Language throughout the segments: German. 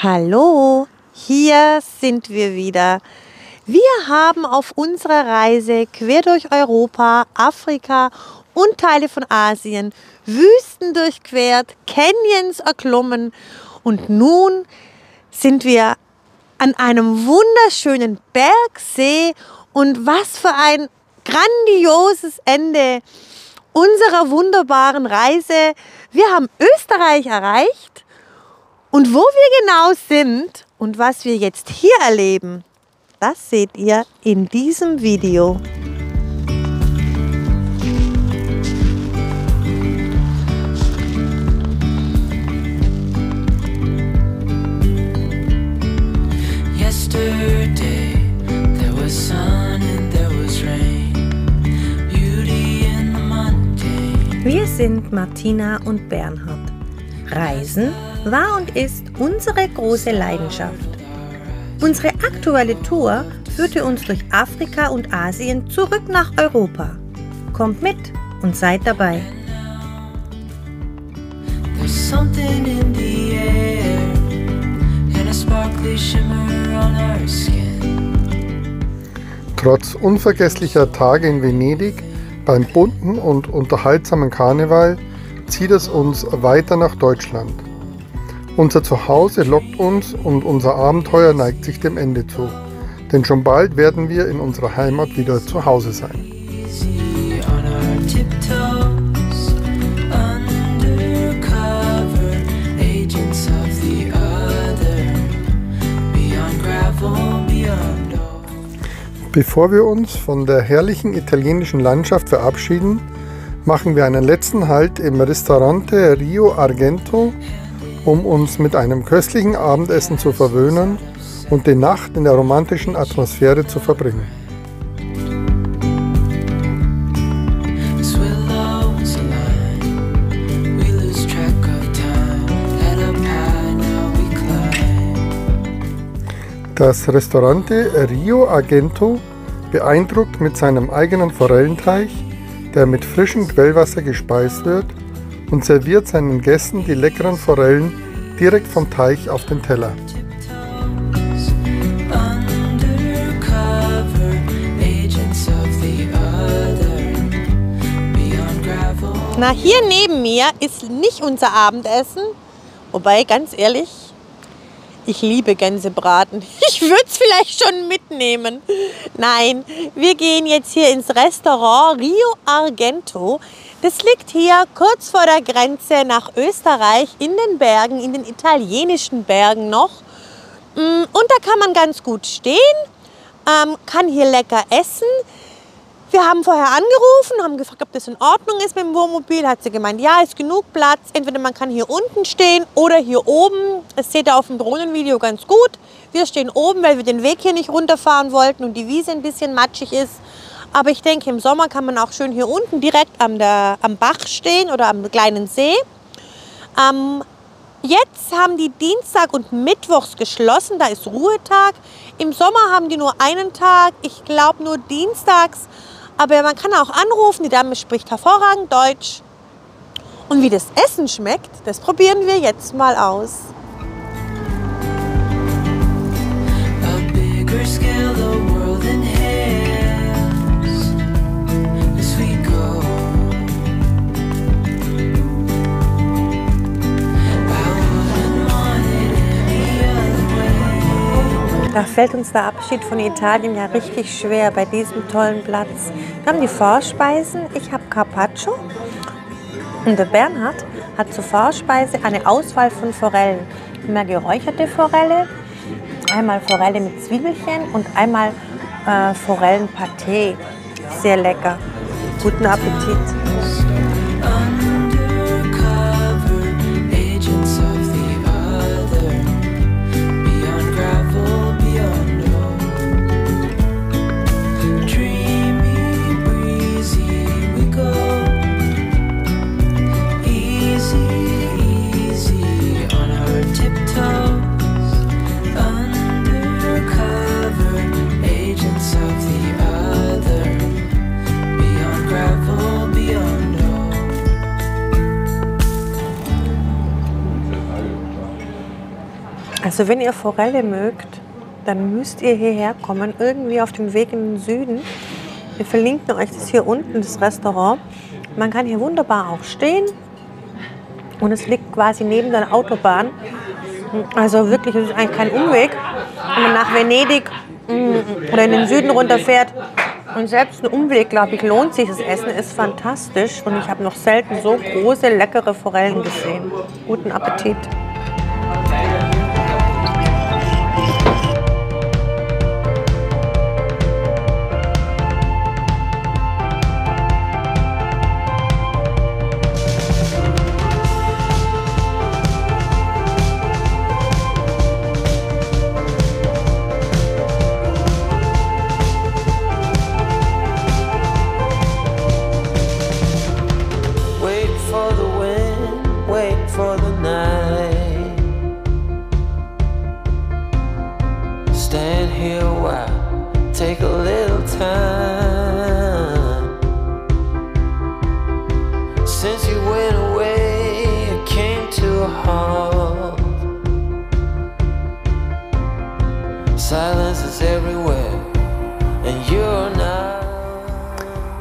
Hallo, hier sind wir wieder. Wir haben auf unserer Reise quer durch Europa, Afrika und Teile von Asien Wüsten durchquert, Canyons erklommen und nun sind wir an einem wunderschönen Bergsee und was für ein grandioses Ende unserer wunderbaren Reise. Wir haben Österreich erreicht und wo wir genau sind und was wir jetzt hier erleben, das seht ihr in diesem Video. Wir sind Martina und Bernhard. Reisen war und ist unsere große Leidenschaft. Unsere aktuelle Tour führte uns durch Afrika und Asien zurück nach Europa. Kommt mit und seid dabei. Trotz unvergesslicher Tage in Venedig, beim bunten und unterhaltsamen Karneval, zieht es uns weiter nach Deutschland. Unser Zuhause lockt uns und unser Abenteuer neigt sich dem Ende zu. Denn schon bald werden wir in unserer Heimat wieder zu Hause sein. Bevor wir uns von der herrlichen italienischen Landschaft verabschieden, machen wir einen letzten Halt im Ristorante Rio Argento, um uns mit einem köstlichen Abendessen zu verwöhnen und die Nacht in der romantischen Atmosphäre zu verbringen. Das Ristorante Rio Argento beeindruckt mit seinem eigenen Forellenteich, der mit frischem Quellwasser gespeist wird, und serviert seinen Gästen die leckeren Forellen direkt vom Teich auf den Teller. Na, hier neben mir ist nicht unser Abendessen, wobei, ganz ehrlich, ich liebe Gänsebraten. Ich würde es vielleicht schon mitnehmen. Nein, wir gehen jetzt hier ins Restaurant Rio Argento. Das liegt hier kurz vor der Grenze nach Österreich in den Bergen, in den italienischen Bergen noch. Und da kann man ganz gut stehen, kann hier lecker essen. Wir haben vorher angerufen, haben gefragt, ob das in Ordnung ist mit dem Wohnmobil. Hat sie gemeint, ja, ist genug Platz. Entweder man kann hier unten stehen oder hier oben. Das seht ihr auf dem Drohnenvideo ganz gut. Wir stehen oben, weil wir den Weg hier nicht runterfahren wollten und die Wiese ein bisschen matschig ist. Aber ich denke, im Sommer kann man auch schön hier unten direkt am Bach stehen oder am kleinen See. Jetzt haben die Dienstag und Mittwochs geschlossen, da ist Ruhetag. Im Sommer haben die nur einen Tag, ich glaube nur dienstags. Aber man kann auch anrufen, die Dame spricht hervorragend Deutsch. Und wie das Essen schmeckt, das probieren wir jetzt mal aus. Da fällt uns der Abschied von Italien ja richtig schwer bei diesem tollen Platz. Wir haben die Vorspeisen, ich habe Carpaccio und der Bernhard hat zur Vorspeise eine Auswahl von Forellen. Immer geräucherte Forelle, einmal Forelle mit Zwiebelchen und einmal Forellenpaté. Sehr lecker. Guten Appetit. Beyond Also wenn ihr Forelle mögt, dann müsst ihr hierher kommen, irgendwie auf dem Weg in den Süden. Wir verlinken euch das hier unten, das Restaurant. Man kann hier wunderbar auch stehen und es liegt quasi neben der Autobahn. Also wirklich, es ist eigentlich kein Umweg. Wenn man nach Venedig oder in den Süden runterfährt und selbst ein Umweg, glaube ich, lohnt sich. Das Essen ist fantastisch und ich habe noch selten so große, leckere Forellen gesehen. Guten Appetit!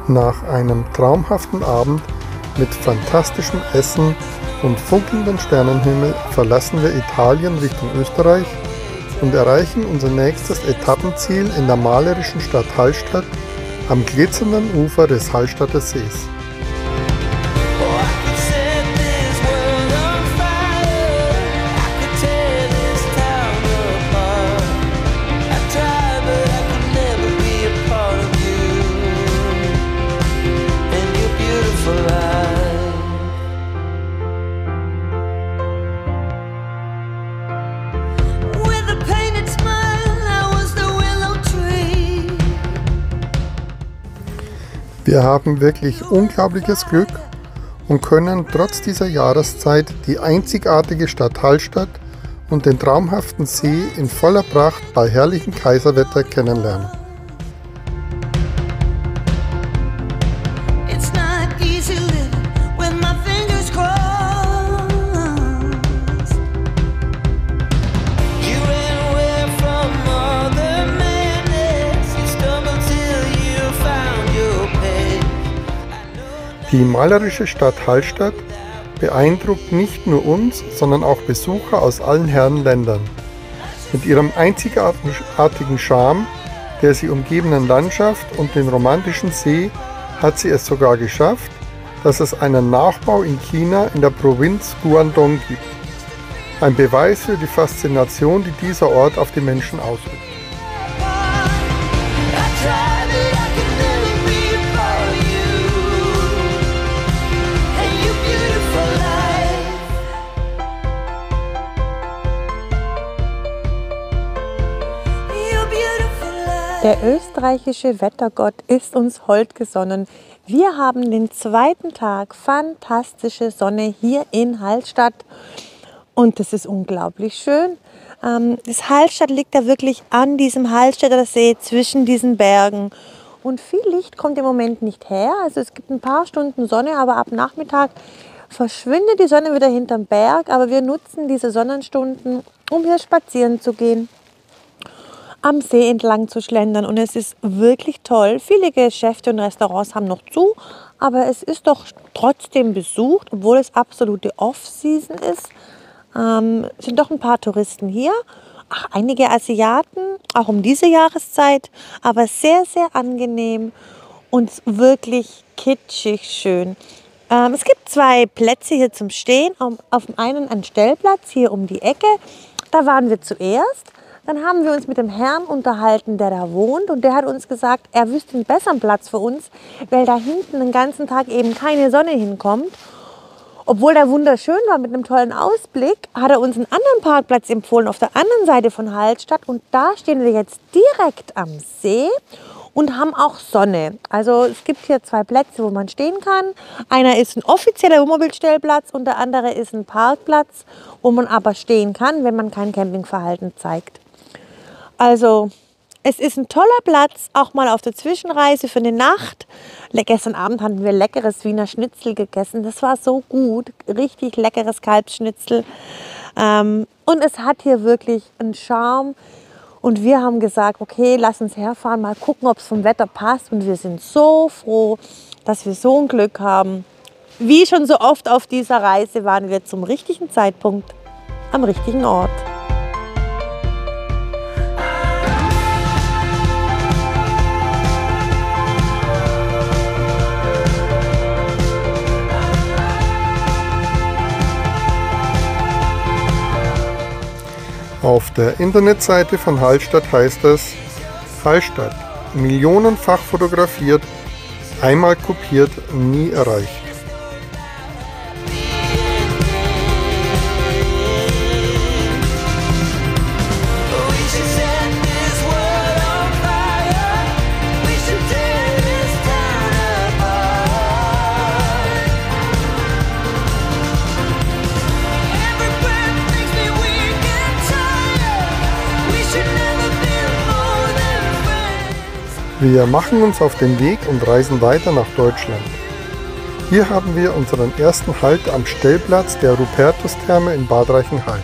Nach einem traumhaften Abend mit fantastischem Essen und funkelndem Sternenhimmel verlassen wir Italien Richtung Österreich und erreichen unser nächstes Etappenziel in der malerischen Stadt Hallstatt am glitzernden Ufer des Hallstatter Sees. Wir haben wirklich unglaubliches Glück und können trotz dieser Jahreszeit die einzigartige Stadt Hallstatt und den traumhaften See in voller Pracht bei herrlichem Kaiserwetter kennenlernen. Die malerische Stadt Hallstatt beeindruckt nicht nur uns, sondern auch Besucher aus allen Herrenländern. Mit ihrem einzigartigen Charme, der sie umgebenden Landschaft und dem romantischen See hat sie es sogar geschafft, dass es einen Nachbau in China in der Provinz Guangdong gibt. Ein Beweis für die Faszination, die dieser Ort auf die Menschen ausübt. Der österreichische Wettergott ist uns hold gesonnen. Wir haben den zweiten Tag fantastische Sonne hier in Hallstatt und das ist unglaublich schön. Das Hallstatt liegt da wirklich an diesem Hallstätter See zwischen diesen Bergen und viel Licht kommt im Moment nicht her. Also es gibt ein paar Stunden Sonne, aber ab Nachmittag verschwindet die Sonne wieder hinterm Berg. Aber wir nutzen diese Sonnenstunden, um hier spazieren zu gehen, am See entlang zu schlendern und es ist wirklich toll. Viele Geschäfte und Restaurants haben noch zu, aber es ist doch trotzdem besucht, obwohl es absolute Off-Season ist. Sind doch ein paar Touristen hier, einige Asiaten, auch um diese Jahreszeit, aber sehr, sehr angenehm und wirklich kitschig schön. Es gibt zwei Plätze hier zum Stehen, auf dem einen ein Stellplatz hier um die Ecke, da waren wir zuerst. Dann haben wir uns mit dem Herrn unterhalten, der da wohnt und der hat uns gesagt, er wüsste einen besseren Platz für uns, weil da hinten den ganzen Tag eben keine Sonne hinkommt. Obwohl der wunderschön war mit einem tollen Ausblick, hat er uns einen anderen Parkplatz empfohlen auf der anderen Seite von Hallstatt und da stehen wir jetzt direkt am See und haben auch Sonne. Also es gibt hier zwei Plätze, wo man stehen kann. Einer ist ein offizieller Wohnmobilstellplatz und der andere ist ein Parkplatz, wo man aber stehen kann, wenn man kein Campingverhalten zeigt. Also es ist ein toller Platz, auch mal auf der Zwischenreise für eine Nacht. Gestern Abend hatten wir leckeres Wiener Schnitzel gegessen. Das war so gut, richtig leckeres Kalbsschnitzel. Und es hat hier wirklich einen Charme. Und wir haben gesagt, okay, lass uns herfahren, mal gucken, ob es vom Wetter passt. Und wir sind so froh, dass wir so ein Glück haben. Wie schon so oft auf dieser Reise waren wir zum richtigen Zeitpunkt am richtigen Ort. Auf der Internetseite von Hallstatt heißt es: Hallstatt, millionenfach fotografiert, einmal kopiert, nie erreicht. Wir machen uns auf den Weg und reisen weiter nach Deutschland. Hier haben wir unseren ersten Halt am Stellplatz der Rupertus-Therme in Bad Reichenhall.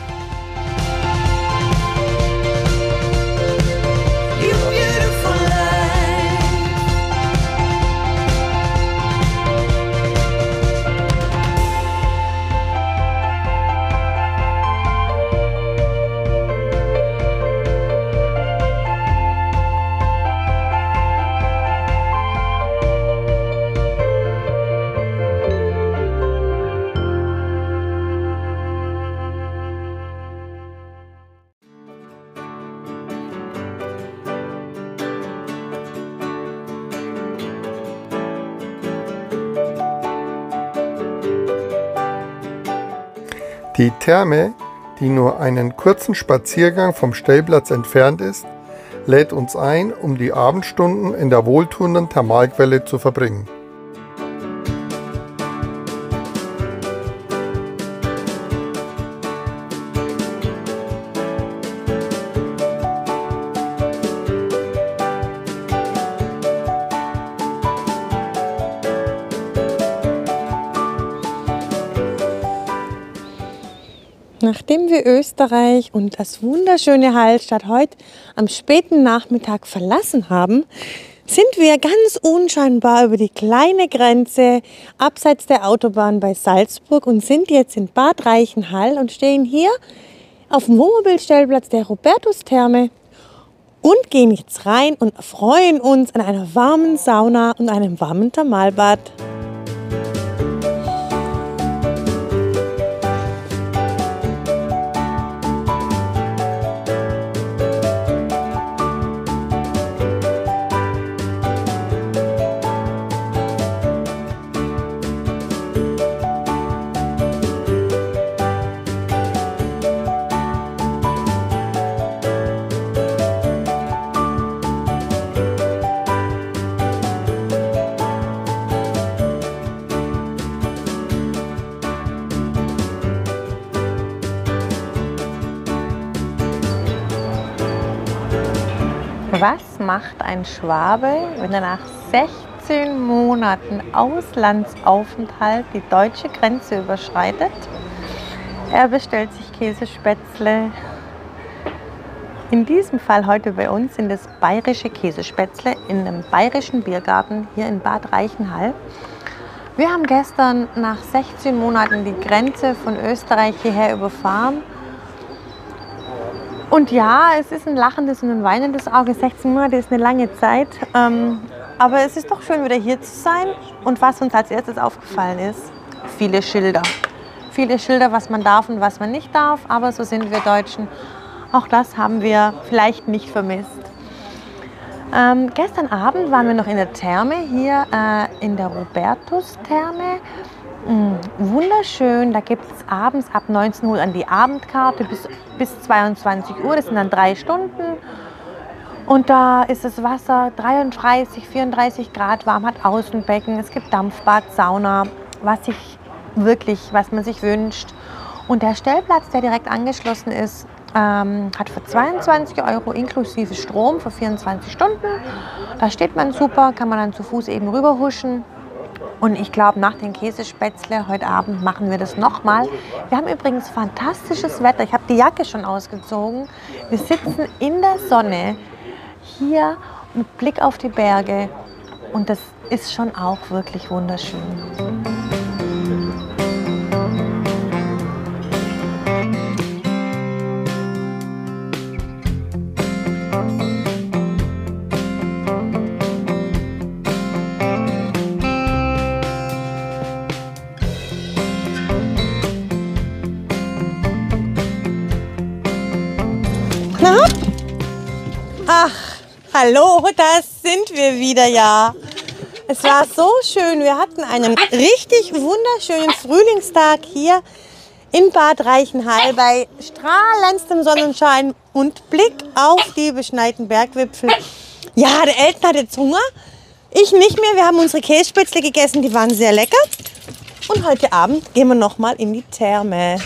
Die Therme, die nur einen kurzen Spaziergang vom Stellplatz entfernt ist, lädt uns ein, um die Abendstunden in der wohltuenden Thermalquelle zu verbringen. Nachdem wir Österreich und das wunderschöne Hallstatt heute am späten Nachmittag verlassen haben, sind wir ganz unscheinbar über die kleine Grenze abseits der Autobahn bei Salzburg und sind jetzt in Bad Reichenhall und stehen hier auf dem Wohnmobilstellplatz der Rupertus-Therme und gehen jetzt rein und freuen uns an einer warmen Sauna und einem warmen Thermalbad. Was macht ein Schwabe, wenn er nach 16 Monaten Auslandsaufenthalt die deutsche Grenze überschreitet? Er bestellt sich Käsespätzle. In diesem Fall heute bei uns sind es bayerische Käsespätzle in einem bayerischen Biergarten hier in Bad Reichenhall. Wir haben gestern nach 16 Monaten die Grenze von Österreich hierher überfahren. Und ja, es ist ein lachendes und ein weinendes Auge. 16 Monate ist eine lange Zeit. Aber es ist doch schön, wieder hier zu sein. Und was uns als erstes aufgefallen ist, viele Schilder. Viele Schilder, was man darf und was man nicht darf. Aber so sind wir Deutschen. Auch das haben wir vielleicht nicht vermisst. Gestern Abend waren wir noch in der Therme, hier in der Rupertus-Therme. Wunderschön, da gibt es abends ab 19 Uhr an die Abendkarte bis 22 Uhr, das sind dann 3 Stunden. Und da ist das Wasser 33, 34 Grad warm, hat Außenbecken, es gibt Dampfbad, Sauna, was man sich wünscht. Und der Stellplatz, der direkt angeschlossen ist, hat für 22 € inklusive Strom für 24 Stunden. Da steht man super, kann man dann zu Fuß eben rüber huschen. Und ich glaube, nach den Käsespätzle heute Abend machen wir das nochmal. Wir haben übrigens fantastisches Wetter. Ich habe die Jacke schon ausgezogen. Wir sitzen in der Sonne hier mit Blick auf die Berge. Und das ist schon auch wirklich wunderschön. Na? Ach, hallo, das sind wir wieder, ja. Es war so schön. Wir hatten einen richtig wunderschönen Frühlingstag hier in Bad Reichenhall bei strahlendem Sonnenschein und Blick auf die beschneiten Bergwipfel. Ja, der Elton hat jetzt Hunger. Ich nicht mehr. Wir haben unsere Kässpätzle gegessen, die waren sehr lecker. Und heute Abend gehen wir noch mal in die Therme.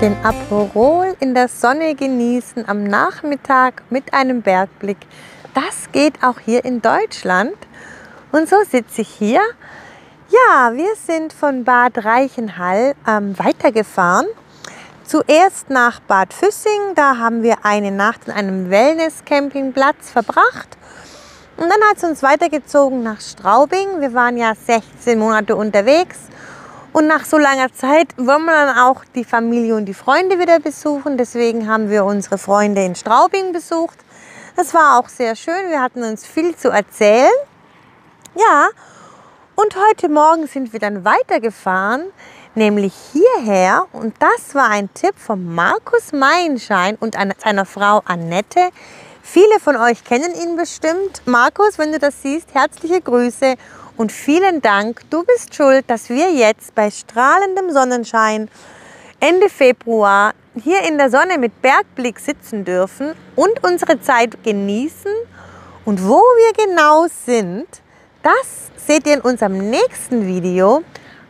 Den Aperol in der Sonne genießen am Nachmittag mit einem Bergblick. Das geht auch hier in Deutschland. Und so sitze ich hier. Ja, wir sind von Bad Reichenhall weitergefahren. Zuerst nach Bad Füssing. Da haben wir eine Nacht in einem Wellness-Campingplatz verbracht. Und dann hat es uns weitergezogen nach Straubing. Wir waren ja 16 Monate unterwegs. Und nach so langer Zeit wollen wir dann auch die Familie und die Freunde wieder besuchen. Deswegen haben wir unsere Freunde in Straubing besucht. Das war auch sehr schön. Wir hatten uns viel zu erzählen. Ja, und heute Morgen sind wir dann weitergefahren, nämlich hierher. Und das war ein Tipp von Markus Meienschein und seiner Frau Annette. Viele von euch kennen ihn bestimmt. Markus, wenn du das siehst, herzliche Grüße. Und vielen Dank, du bist schuld, dass wir jetzt bei strahlendem Sonnenschein Ende Februar hier in der Sonne mit Bergblick sitzen dürfen und unsere Zeit genießen. Und wo wir genau sind, das seht ihr in unserem nächsten Video.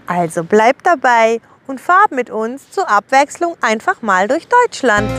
Also bleibt dabei und fahrt mit uns zur Abwechslung einfach mal durch Deutschland.